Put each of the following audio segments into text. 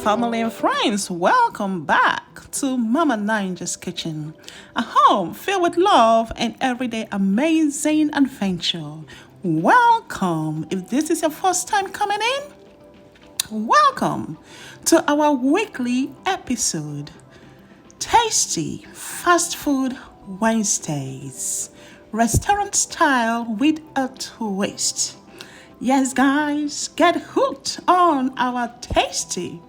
family and friends, welcome back to Mama Ninja's Kitchen, a home filled with love and everyday amazing adventure. Welcome. If this is your first time coming in, welcome to our weekly episode, Tasty Fast Food Wednesdays, restaurant style with a twist. Yes, guys, get hooked on our tasty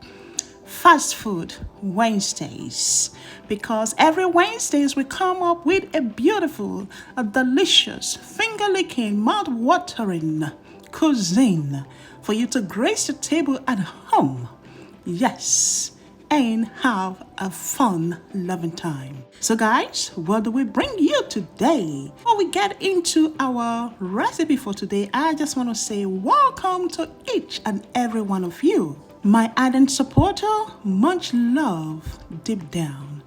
fast food Wednesdays, because every Wednesdays we come up with a beautiful, a delicious, finger-licking, mouth-watering cuisine for you to grace the table at home. Yes, and have a fun, loving time. So guys, what do we bring you today? Before we get into our recipe for today, I just want to say welcome to each and every one of you. My ardent supporter, much love deep down.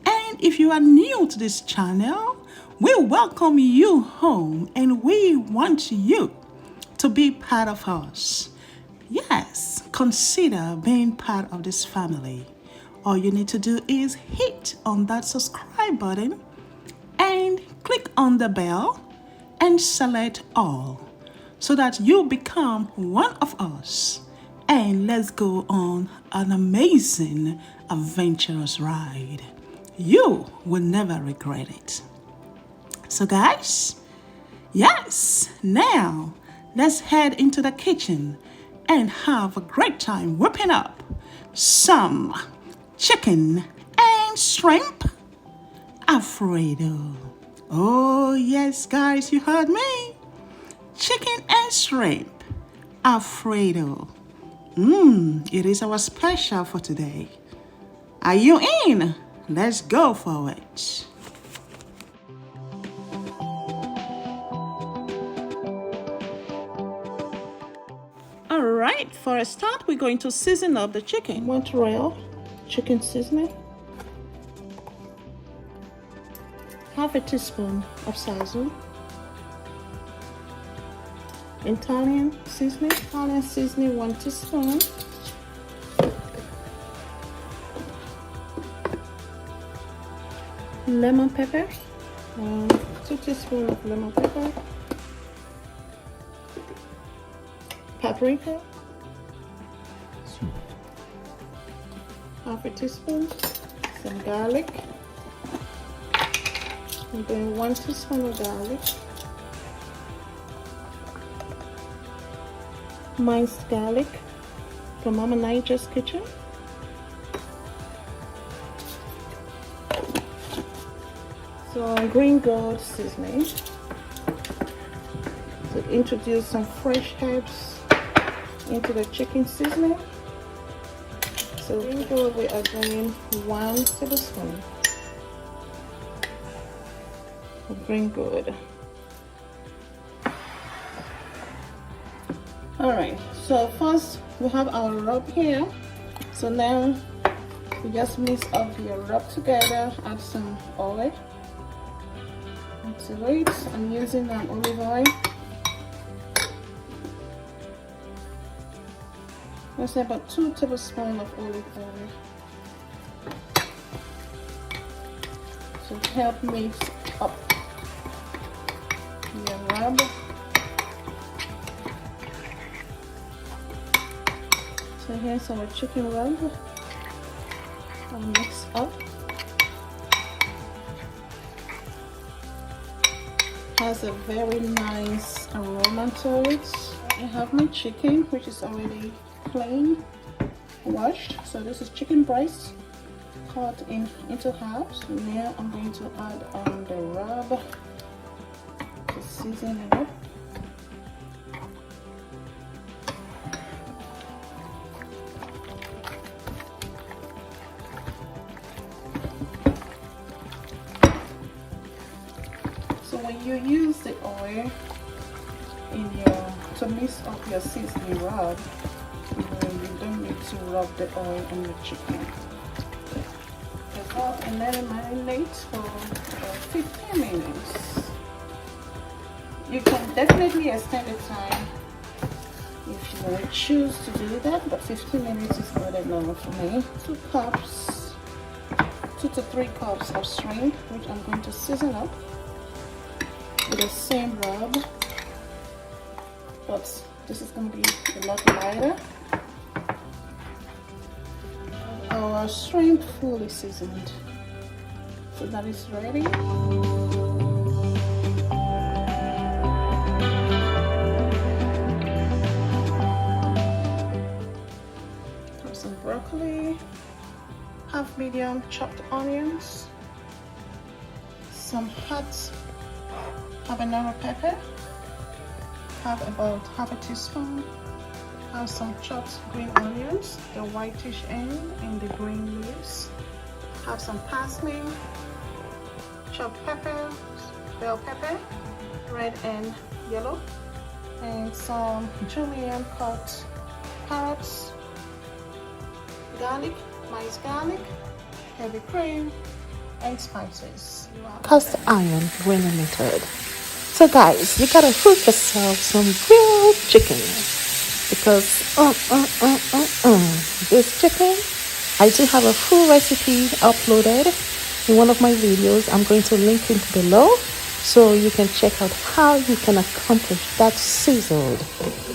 And if you are new to this channel, we welcome you home and we want you to be part of us. Yes, consider being part of this family. All you need to do is hit on that subscribe button and click on the bell and select all so that you become one of us. And let's go on an amazing, adventurous ride. You will never regret it. So guys, yes, now let's head into the kitchen and have a great time whipping up some chicken and shrimp Alfredo. Oh yes, guys, you heard me. Chicken and shrimp Alfredo. It is our special for today. Are you in? Let's go for it. All right, for a start, we're going to season up the chicken. Mozzarella chicken seasoning, half a teaspoon of sazon, Italian seasoning, 1 teaspoon, lemon pepper, 2 teaspoons of lemon pepper, paprika, half a teaspoon, some garlic, and then 1 teaspoon of garlic, minced garlic from Mama Ninja's Kitchen, so green gold seasoning to introduce some fresh herbs into the chicken seasoning. So green gold, we are doing 1 tablespoon of green gold. All right, so first we have our rub here. So now we just mix up the rub together, add some oil into it. I'm using olive oil. Let's say about 2 tablespoons of olive oil to help mix up the rub. So here's our chicken rub. I'll mix up. Has a very nice aroma to it. I have my chicken, which is already clean, washed. So this is chicken breast cut into halves. Now I'm going to add on the rub to season it up. So when you use the oil to mix up your seasoning rub, you don't need to rub the oil on the chicken. And let it marinate for about 15 minutes. You can definitely extend the time if you want to choose to do that, but 15 minutes is good enough for me. 2 to 3 cups of shrimp, which I'm going to season up with the same rub, but this is going to be a lot lighter. Our shrimp fully seasoned, so that is ready. Have some broccoli, half medium chopped onions, some hot habanero pepper, have about half a teaspoon. Have some chopped green onions, the whitish end and the green leaves. Have some parsley, chopped pepper, bell pepper, red and yellow, and some julienne cut carrots, garlic, minced garlic, heavy cream, and spices. Cast iron grilling method. So guys, you gotta cook yourself some grilled chicken, because this chicken, I do have a full recipe uploaded in one of my videos. I'm going to link it below so you can check out how you can accomplish that sizzled,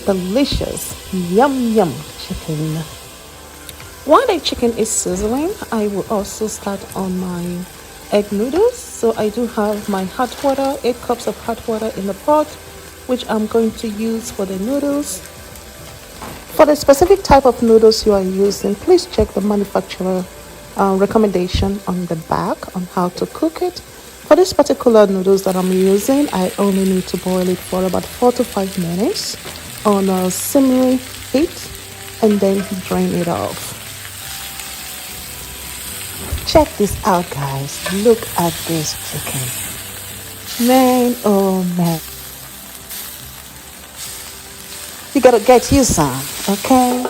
delicious, yum chicken. While the chicken is sizzling, I will also start on my egg noodles. So I do have my hot water, 8 cups of hot water in the pot, which I'm going to use for the noodles. For the specific type of noodles you are using, please check the manufacturer recommendation on the back on how to cook it. For this particular noodles that I'm using, I only need to boil it for about 4 to 5 minutes on a simmering heat and then drain it off. Check this out, guys. Look at this chicken. Man, oh man. You gotta get you some, okay?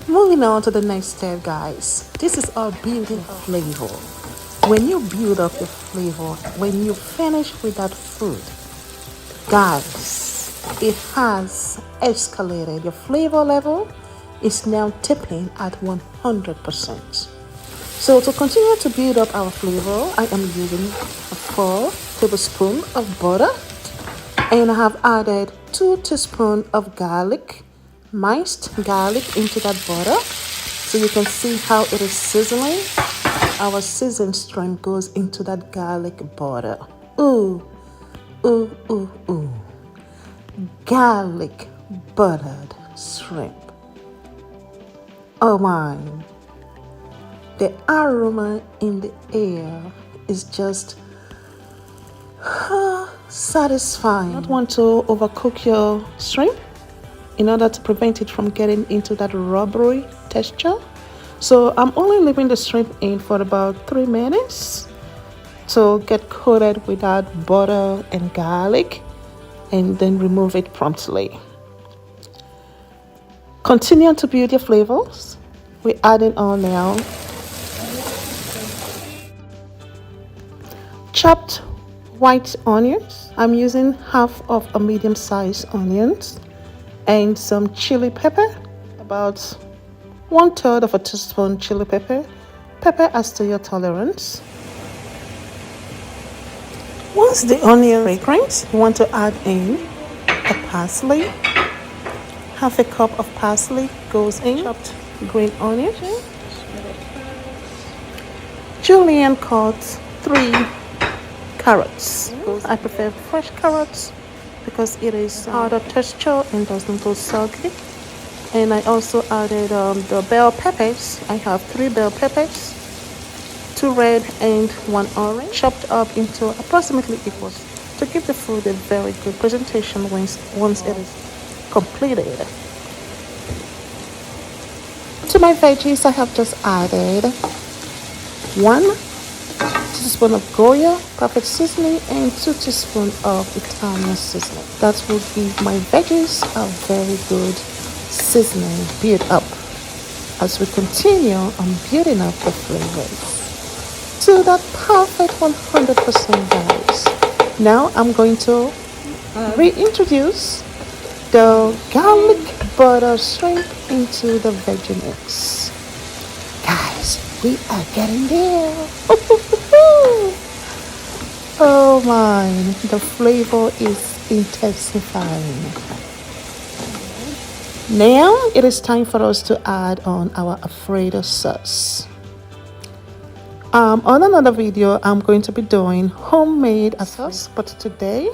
Moving on to the next step, guys. This is our building flavor. When you build up the flavor, when you finish with that food, guys, it has escalated. Your flavor level is now tipping at 100%. So to continue to build up our flavor, I am using 4 tablespoons of butter, and I have added 2 teaspoons of garlic, minced garlic, into that butter. So you can see how it is sizzling. Our seasoned shrimp goes into that garlic butter. Ooh, ooh, ooh, ooh. Garlic buttered shrimp. Oh my. The aroma in the air is just satisfying. You don't want to overcook your shrimp in order to prevent it from getting into that rubbery texture. So I'm only leaving the shrimp in for about 3 minutes to get coated with that butter and garlic, and then remove it promptly. Continue to build your flavors. We're adding on now chopped white onions. I'm using half of a medium-sized onions and some chili pepper, about 1/3 of a teaspoon chili pepper. Pepper as to your tolerance. Once the onion fragrant, you want to add in the parsley. Half a cup of parsley goes in. Chopped green onion. Julienne cut 3 carrots. I prefer fresh carrots because it is harder texture and doesn't go soggy. And I also added the bell peppers. I have 3 bell peppers, 2 red and 1 orange, chopped up into approximately equals to give the food a very good presentation once it is completed. To my veggies, I have just added 1 teaspoon of Goya perfect seasoning and 2 teaspoons of Italian seasoning. That will give my veggies a very good seasoning build up as we continue on building up the flavors to that perfect 100%, guys. Now I'm going to reintroduce the garlic butter shrimp into the veggie mix. Guys, we are getting there. Oh my, the flavor is intensifying. Now it is time for us to add on our Alfredo sauce. On another video, I'm going to be doing homemade sauce, but today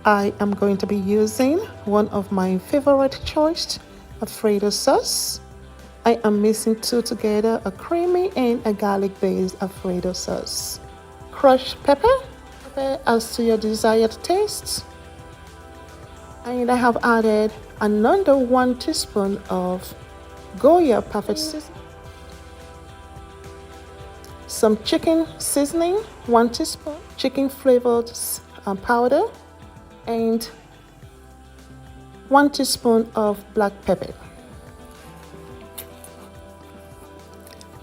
I am going to be using one of my favorite choice, Alfredo sauce. I am mixing two together, a creamy and a garlic-based Alfredo sauce. Crushed pepper as to your desired taste. And I have added another 1 teaspoon of Goya perfect seasoning. Some chicken seasoning, 1 teaspoon, chicken flavored powder, and 1 teaspoon of black pepper.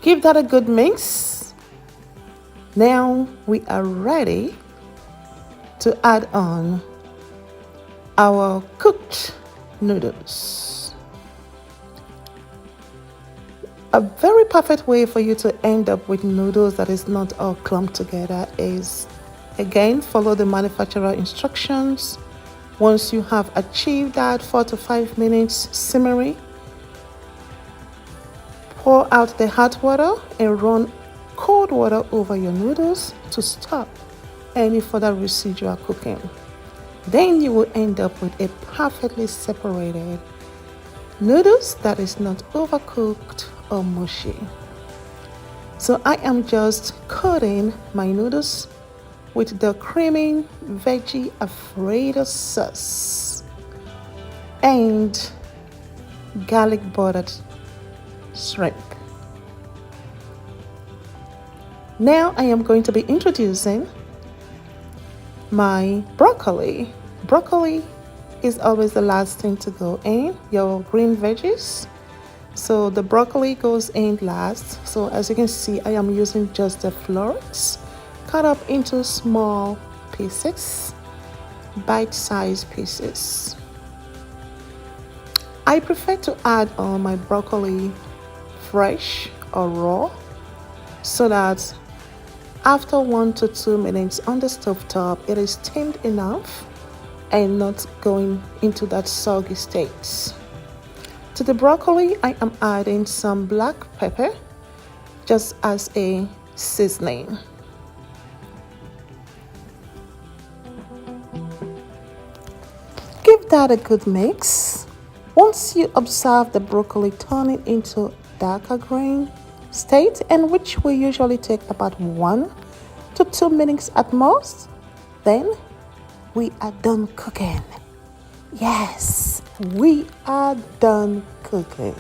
Give that a good mix. Now we are ready to add on our cooked noodles. A very perfect way for you to end up with noodles that is not all clumped together is, again, follow the manufacturer instructions. Once you have achieved that 4 to 5 minutes simmering, pour out the hot water and run cold water over your noodles to stop any further residual cooking. Then you will end up with a perfectly separated noodles that is not overcooked or mushy. So I am just coating my noodles with the creamy veggie Alfredo sauce and garlic buttered shrimp. Now I am going to be introducing my broccoli. Broccoli is always the last thing to go in, your green veggies. So the broccoli goes in last. So as you can see, I am using just the florets cut up into small pieces, bite-sized pieces. I prefer to add on my broccoli fresh or raw, so that after 1 to 2 minutes on the stove top, it is steamed enough and not going into that soggy state. To the broccoli, I am adding some black pepper just as a seasoning. Give that a good mix. Once you observe the broccoli turning into darker green state, and which will usually take about 1 to 2 minutes at most, then we are done cooking. Yes, we are done cooking.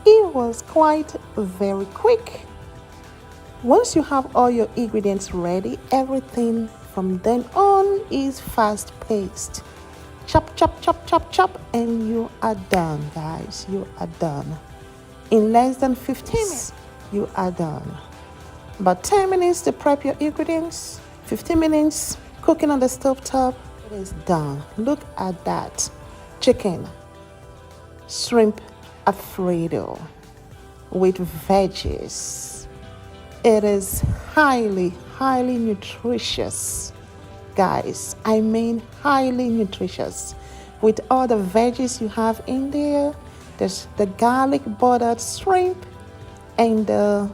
It was quite very quick. Once you have all your ingredients ready, everything from then on is fast paced. Chop, chop, chop, chop, chop, and you are done, guys. You are done. In less than 15 minutes, you are done. About 10 minutes to prep your ingredients, 15 minutes cooking on the stove top, it is done. Look at that. Chicken, shrimp Alfredo with veggies. It is highly nutritious, guys. I mean highly nutritious. With all the veggies you have in there, there's the garlic buttered shrimp and the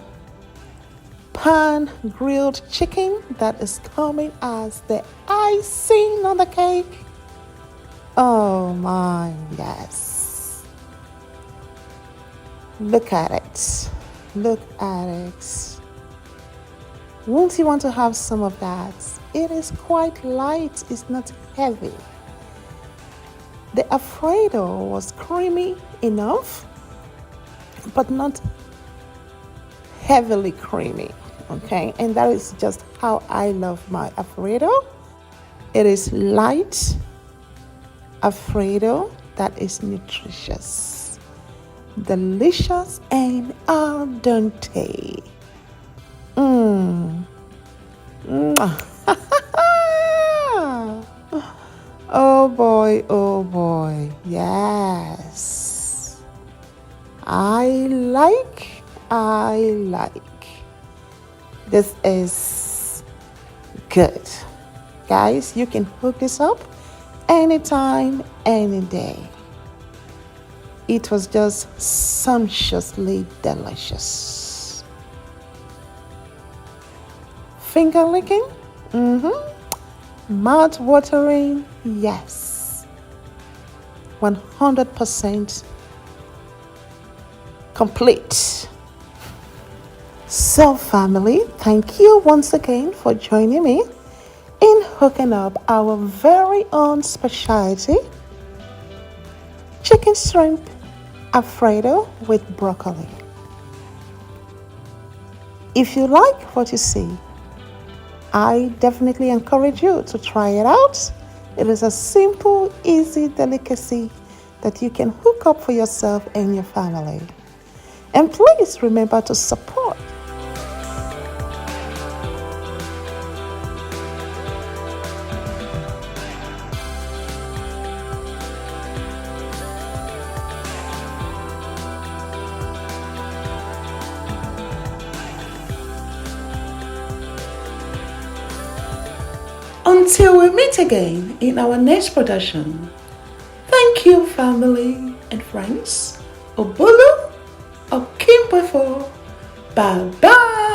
pan grilled chicken that is coming as the icing on the cake. Oh my, yes. Look at it. Look at it. Won't you want to have some of that? It is quite light, it's not heavy. The Alfredo was creamy enough, but not heavily creamy, okay? And that is just how I love my Alfredo. It is light Alfredo that is nutritious, delicious, and al dente. Oh boy, oh boy. Yes. I like. This is good. Guys, you can hook this up anytime, any day. It was just sumptuously delicious. Finger licking? Mouth watering? Yes. 100% complete. So family, thank you once again for joining me in hooking up our very own specialty, chicken shrimp Alfredo with broccoli. If you like what you see, I definitely encourage you to try it out. It is a simple, easy delicacy that you can hook up for yourself and your family. And please remember to support. Until we meet again in our next production, thank you, family and friends. Obulu, Okimbefo, bye bye.